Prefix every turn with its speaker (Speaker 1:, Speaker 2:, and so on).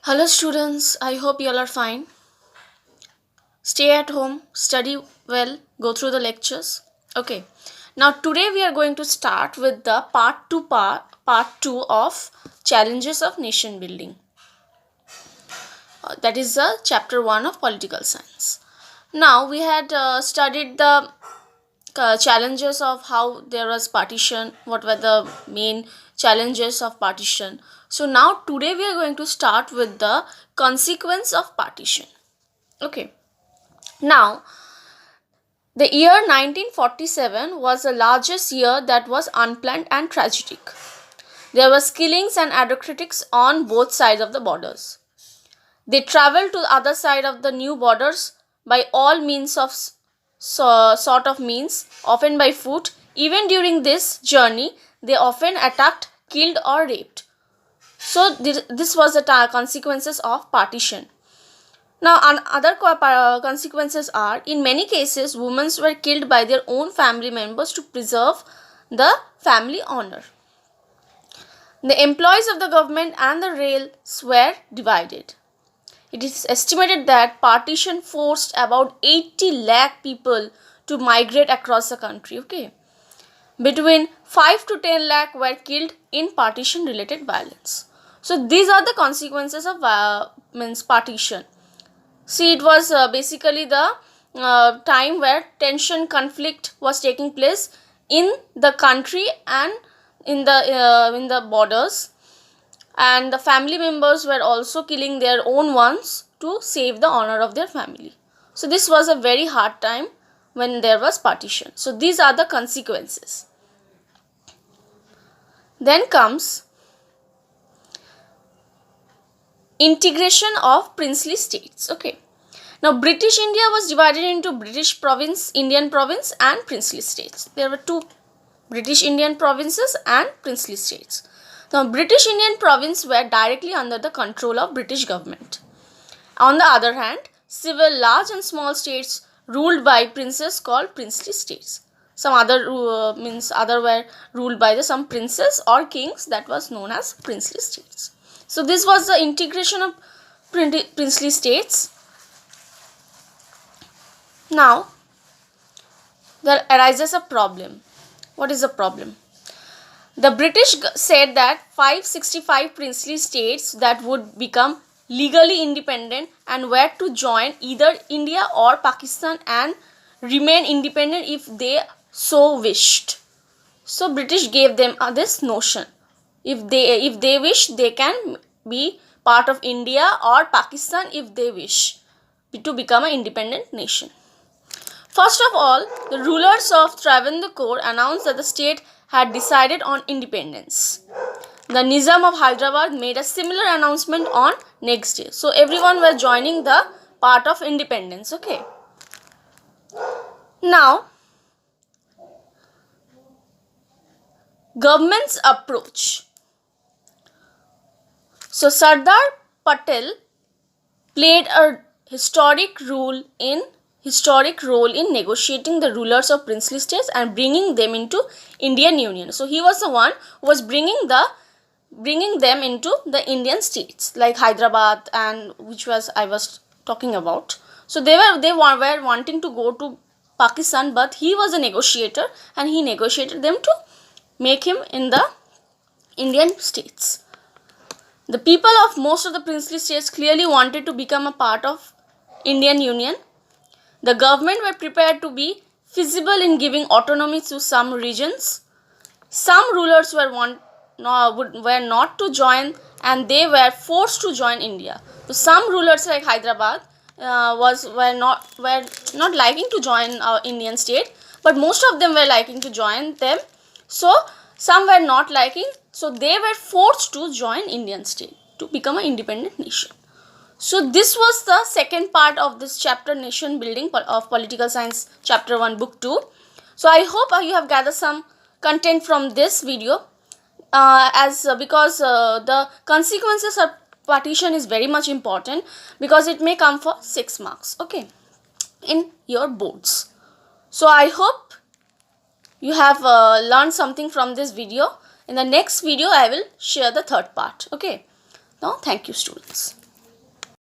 Speaker 1: Hello students, I hope you all are fine. Stay at home, study well, go through the lectures. Okay. Now today we are going to start with the part 2 of challenges of nation building. That is the chapter 1 of political science. Now we had studied the challenges of how there was partition, what were the main challenges of partition. So now today we are going to start with the consequence of partition. Okay. Now, the year 1947 was the largest year that was unplanned and tragic. There were killings and autocratics on both sides of the borders. They traveled to the other side of the new borders by all means of sort of means, often by foot. Even during this journey, they often attacked, killed or raped. So this was the consequences of partition. Now, other consequences are, in many cases, women were killed by their own family members to preserve the family honor. The employees of the government and the rails were divided. It is estimated that partition forced about 80 lakh people to migrate across the country. Okay, between 5 to 10 lakh were killed in partition related violence. So these are the consequences of partition. See, it was basically the time where tension, conflict was taking place in the country and in the borders, and the family members were also killing their own ones to save the honor of their family. So this was a very hard time when there was partition. So these are the consequences. Then comes integration of princely states. Okay, now British India was divided into British province, Indian province and princely states. There were two British Indian provinces and princely states. Now British Indian province were directly under the control of British government. On the other hand, several large and small states ruled by princes called princely states. Some other other were ruled by some princes or kings, that was known as princely states. So this was the integration of princely states. Now there arises a problem. What is the problem? The British said that 565 princely states that would become legally independent and were to join either India or Pakistan and remain independent if they so wished. So British gave them this notion. If they wish, they can be part of India or Pakistan if they wish to become an independent nation. First of all, the rulers of Travancore announced that the state had decided on independence. The Nizam of Hyderabad made a similar announcement on next day. So everyone was joining the part of independence. Okay. Now, government's approach. So Sardar Patel played a historic role in negotiating the rulers of princely states and bringing them into Indian Union. So he was the one who was bringing them into the Indian states like Hyderabad, and which was I was talking about. So they were wanting to go to Pakistan, but he was a negotiator and he negotiated them to make him in the Indian states. The people of most of the princely states clearly wanted to become a part of Indian Union. The government were prepared to be feasible in giving autonomy to some regions. Some rulers were not to join and they were forced to join India. So some rulers like Hyderabad were not liking to join our Indian state, but most of them were liking to join them. So some were not liking, so they were forced to join Indian state to become an independent nation. So this was the second part of this chapter, nation building of political science, chapter 1, book 2. So I hope you have gathered some content from this video, because the consequences of partition is very much important, because it may come for 6 marks, okay, in your boards. So I hope you have learned something from this video. In the next video, I will share the third part. Okay. Now, thank you, students.